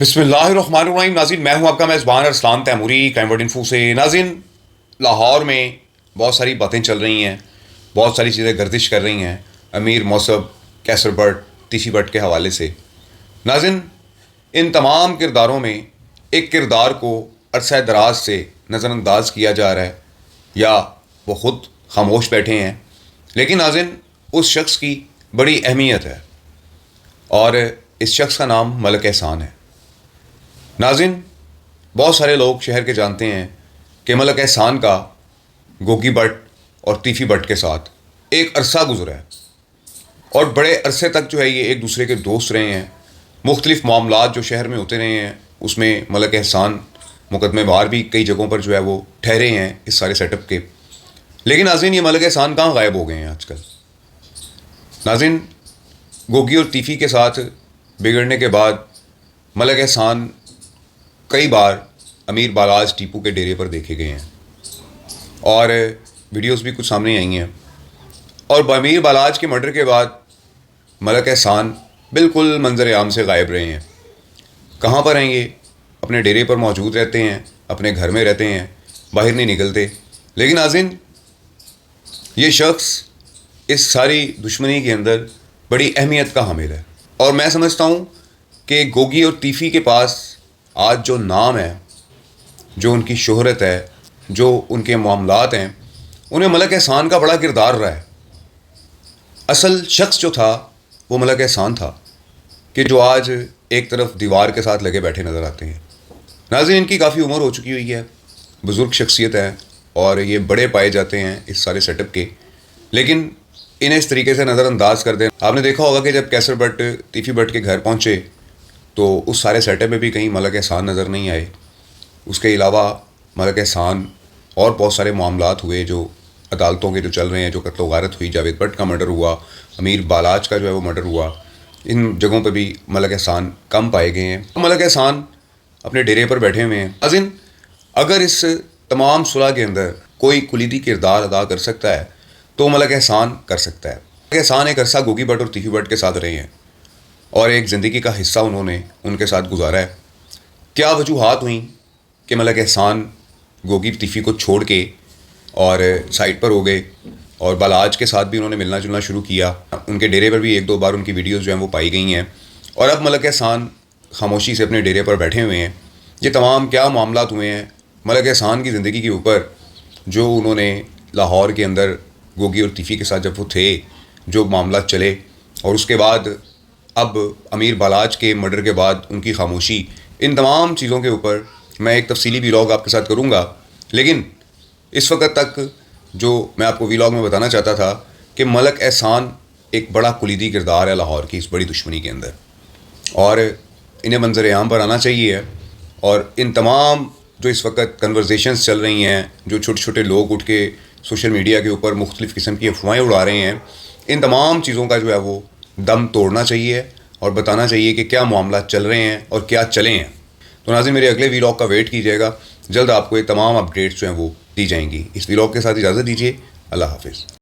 बिस्मिल्लाहिर्रहमानिर्रहीम। नाज़रीन, मैं हूं आपका मेज़बान अरसलान तैमूरी कैमवर्ड इन्फो से। नाज़रीन, लाहौर में बहुत सारी बातें चल रही हैं, बहुत सारी चीज़ें गर्दिश कर रही हैं अमीर मौसम, कैसर बट, तीसी बट के हवाले से। नाज़रीन, इन तमाम किरदारों में एक किरदार को अरसा दराज से नज़रअंदाज किया जा रहा है या वो ख़ुद खामोश बैठे हैं, लेकिन नाज़रीन उस शख्स की बड़ी अहमियत है और इस शख्स का नाम मलक एहसान है। नाज़रीन, बहुत सारे लोग शहर के जानते हैं कि मलक एहसान का गोगी बट और तीफी बट के साथ एक अरसा गुजरा है और बड़े अरसे तक जो है ये एक दूसरे के दोस्त रहे हैं। मुख्तलिफ़ मामलात जो शहर में होते रहे हैं उसमें मलक एहसान मुकदमेबार भी कई जगहों पर जो है वो ठहरे हैं इस सारे सेटअप के। लेकिन नाज़रीन, ये मलक एहसान कहाँ गायब हो गए हैं आजकल। नाज़रीन, गोगी और तीफी के साथ बिगड़ने के बाद मलक एहसान कई बार अमीर बालाज टीपू के डेरे पर देखे गए हैं और वीडियोस भी कुछ सामने आई हैं। और अमीर बालाज के मर्डर के बाद मलक एहसान बिल्कुल मंजर आम से गायब रहे हैं। कहाँ पर हैं ये? अपने डेरे पर मौजूद रहते हैं, अपने घर में रहते हैं, बाहर नहीं निकलते। लेकिन नाज़रीन, ये शख्स इस सारी दुश्मनी के अंदर बड़ी अहमियत का हामिल है और मैं समझता हूँ कि गोगी और तीफ़ी के पास आज जो नाम है, जो उनकी शोहरत है, जो उनके मामलात हैं, उन्हें मलक एहसान का बड़ा किरदार रहा है। असल शख्स जो था वो मलक एहसान था कि जो आज एक तरफ दीवार के साथ लगे बैठे नज़र आते हैं। नाज़रीन, इनकी काफ़ी उम्र हो चुकी हुई है, बुज़ुर्ग शख्सियत है और ये बड़े पाए जाते हैं इस सारे सेटअप के, लेकिन इन्हें इस तरीके से नज़रअंदाज कर दें। आपने देखा होगा कि जब कैसर बट तीफ़ी बट के घर पहुँचे तो उस सारे सेटअप में भी कहीं मलक एहसान नज़र नहीं आए। उसके अलावा मलक एहसान और बहुत सारे मामलात हुए जो अदालतों के जो चल रहे हैं, जो कत्ल गारत हुई, जावेद भट्ट का मर्डर हुआ, अमीर बालाज का जो है वो मर्डर हुआ, इन जगहों पर भी मलक एहसान कम पाए गए हैं। मलक एहसान अपने डेरे पर बैठे हुए हैं। नाज़रीन, अगर इस तमाम सुलह के अंदर कोई कुलीदी किरदार अदा कर सकता है तो मलक एहसान कर सकता है। मलक एहसान एक अरसा गोगी बट और तीफी बट के साथ रहे हैं और एक ज़िंदगी का हिस्सा उन्होंने उनके साथ गुजारा है। क्या वजूहात हुई कि मलक एहसान गोगी तीफ़ी को छोड़ के और साइड पर हो गए और बालाज के साथ भी उन्होंने मिलना जुलना शुरू किया। उनके डेरे पर भी एक दो बार उनकी वीडियोज़ जो हैं वो पाई गई हैं और अब मलक एहसान खामोशी से अपने डेरे पर बैठे हुए हैं। ये तमाम क्या मामलात हुए हैं मलक एहसान की ज़िंदगी के ऊपर, जो उन्होंने लाहौर के अंदर गोगी और तीफ़ी के साथ जब वो थे, जो मामला चले, और उसके बाद अब अमीर बालाज के मर्डर के बाद उनकी खामोशी, इन तमाम चीज़ों के ऊपर मैं एक तफसीली व्लॉग आपके साथ करूँगा। लेकिन इस वक्त तक जो मैं आपको व्लॉग में बताना चाहता था कि मलक एहसान एक बड़ा कुलीदी किरदार है लाहौर की इस बड़ी दुश्मनी के अंदर और इन्हें मंजर आम पर आना चाहिए। और इन तमाम जो इस वक्त कन्वर्सेशंस चल रही हैं, जो छोटे छोटे लोग उठ के सोशल मीडिया के ऊपर मुख्तलिफ़ किस्म की अफवाहें उड़ा रहे हैं, इन तमाम चीज़ों का जो है वो दम तोड़ना चाहिए और बताना चाहिए कि क्या मामला चल रहे हैं और क्या चले हैं। तो नाज़रीन, मेरे अगले व्लॉग का वेट कीजिएगा, जल्द आपको ये तमाम अपडेट्स जो हैं वो दी जाएंगी। इस व्लॉग के साथ इजाज़त दीजिए। अल्लाह हाफ़िज़।